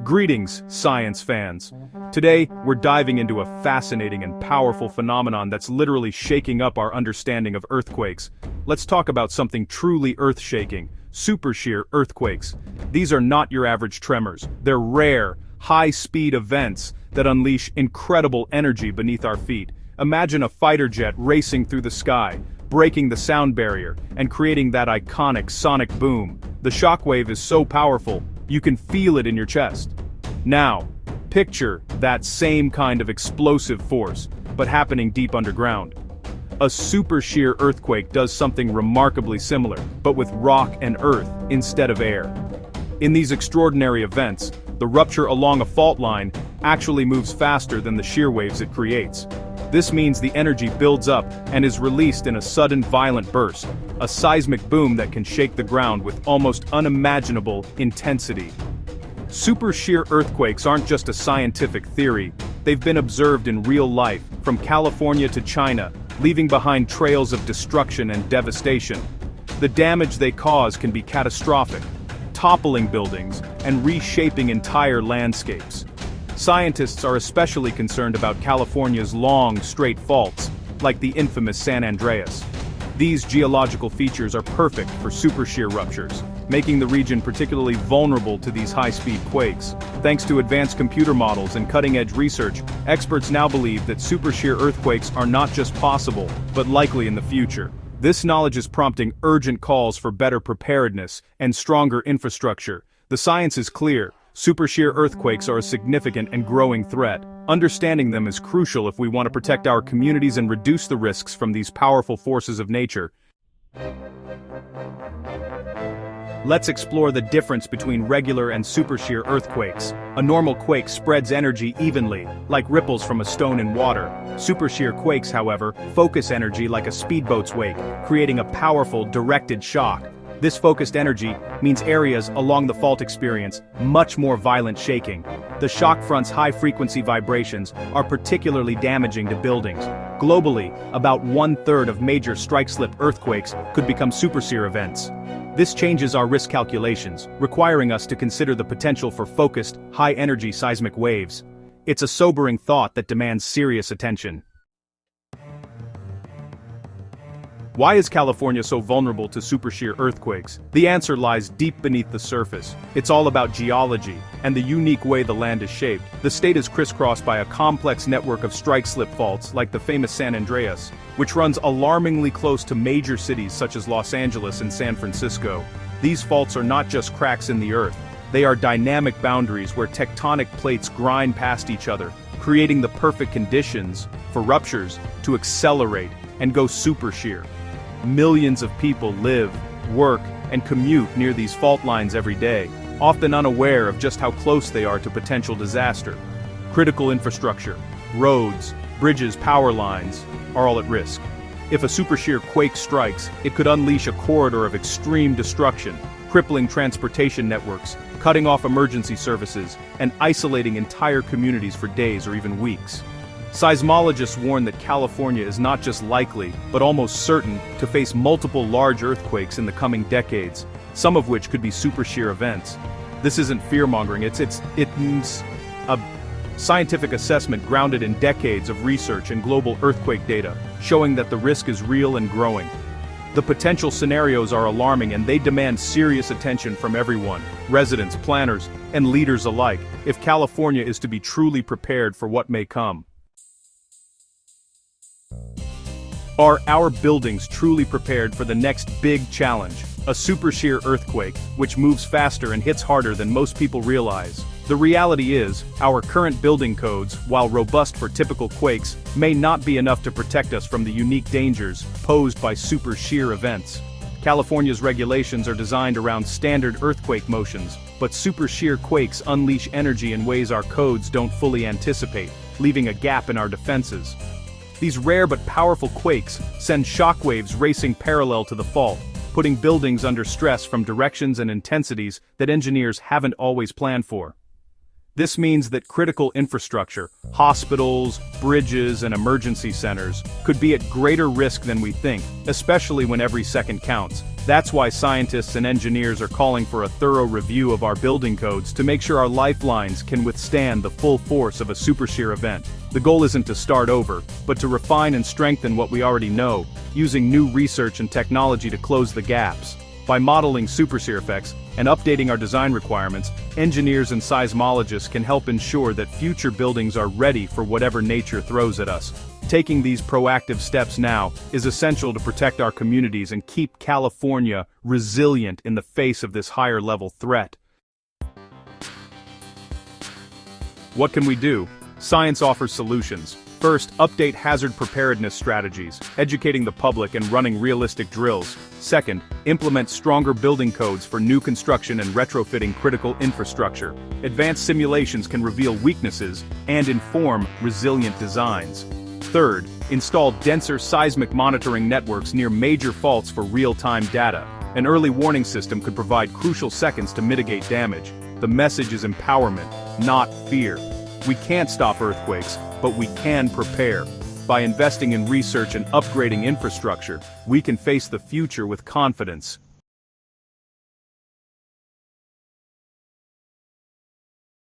Greetings, science fans. Today, we're diving into a fascinating and powerful phenomenon that's literally shaking up our understanding of earthquakes. Let's talk about something truly earth-shaking: supershear earthquakes. These are not your average tremors. They're rare, high-speed events that unleash incredible energy beneath our feet. Imagine a fighter jet racing through the sky, breaking the sound barrier, and creating that iconic sonic boom. The shockwave is so powerful, you can feel it in your chest. Now, picture that same kind of explosive force, but happening deep underground. A supershear earthquake does something remarkably similar, but with rock and earth instead of air. In these extraordinary events, the rupture along a fault line actually moves faster than the shear waves it creates. This means the energy builds up and is released in a sudden violent burst, a seismic boom that can shake the ground with almost unimaginable intensity. Supershear earthquakes aren't just a scientific theory, they've been observed in real life, from California to China, leaving behind trails of destruction and devastation. The damage they cause can be catastrophic, toppling buildings and reshaping entire landscapes. Scientists are especially concerned about California's long, straight faults, like the infamous San Andreas. These geological features are perfect for supershear ruptures, making the region particularly vulnerable to these high-speed quakes. Thanks to advanced computer models and cutting-edge research, experts now believe that supershear earthquakes are not just possible, but likely in the future. This knowledge is prompting urgent calls for better preparedness and stronger infrastructure. The science is clear: supershear earthquakes are a significant and growing threat. Understanding them is crucial if we want to protect our communities and reduce the risks from these powerful forces of nature. Let's explore the difference between regular and supershear earthquakes. A normal quake spreads energy evenly, like ripples from a stone in water. Supershear quakes, however, focus energy like a speedboat's wake, creating a powerful, directed shock. This focused energy means areas along the fault experience much more violent shaking. The shock front's high-frequency vibrations are particularly damaging to buildings. Globally, about 1/3 of major strike-slip earthquakes could become supershear events. This changes our risk calculations, requiring us to consider the potential for focused, high-energy seismic waves. It's a sobering thought that demands serious attention. Why is California so vulnerable to supershear earthquakes? The answer lies deep beneath the surface. It's all about geology and the unique way the land is shaped. The state is crisscrossed by a complex network of strike-slip faults like the famous San Andreas, which runs alarmingly close to major cities such as Los Angeles and San Francisco. These faults are not just cracks in the earth. They are dynamic boundaries where tectonic plates grind past each other, creating the perfect conditions for ruptures to accelerate and go supershear. Millions of people live, work, and commute near these fault lines every day, often unaware of just how close they are to potential disaster. Critical infrastructure, roads, bridges, power lines, are all at risk. If a supershear quake strikes, it could unleash a corridor of extreme destruction, crippling transportation networks, cutting off emergency services, and isolating entire communities for days or even weeks. Seismologists warn that California is not just likely, but almost certain, to face multiple large earthquakes in the coming decades, some of which could be supershear events. This isn't fear-mongering, it's a scientific assessment grounded in decades of research and global earthquake data, showing that the risk is real and growing. The potential scenarios are alarming and they demand serious attention from everyone, residents, planners, and leaders alike, if California is to be truly prepared for what may come. Are our buildings truly prepared for the next big challenge, a supershear earthquake, which moves faster and hits harder than most people realize? The reality is, our current building codes, while robust for typical quakes, may not be enough to protect us from the unique dangers posed by supershear events. California's regulations are designed around standard earthquake motions, but supershear quakes unleash energy in ways our codes don't fully anticipate, leaving a gap in our defenses. These rare but powerful quakes send shockwaves racing parallel to the fault, putting buildings under stress from directions and intensities that engineers haven't always planned for. This means that critical infrastructure, hospitals, bridges, and emergency centers, could be at greater risk than we think, especially when every second counts. That's why scientists and engineers are calling for a thorough review of our building codes to make sure our lifelines can withstand the full force of a Supershear event. The goal isn't to start over, but to refine and strengthen what we already know, using new research and technology to close the gaps. By modeling Supershear effects and updating our design requirements, engineers and seismologists can help ensure that future buildings are ready for whatever nature throws at us. Taking these proactive steps now is essential to protect our communities and keep California resilient in the face of this higher-level threat. What can we do? Science offers solutions. First, update hazard preparedness strategies, educating the public and running realistic drills. Second, implement stronger building codes for new construction and retrofitting critical infrastructure. Advanced simulations can reveal weaknesses and inform resilient designs. Third, install denser seismic monitoring networks near major faults for real-time data. An early warning system could provide crucial seconds to mitigate damage. The message is empowerment, not fear. We can't stop earthquakes, but we can prepare. By investing in research and upgrading infrastructure, we can face the future with confidence.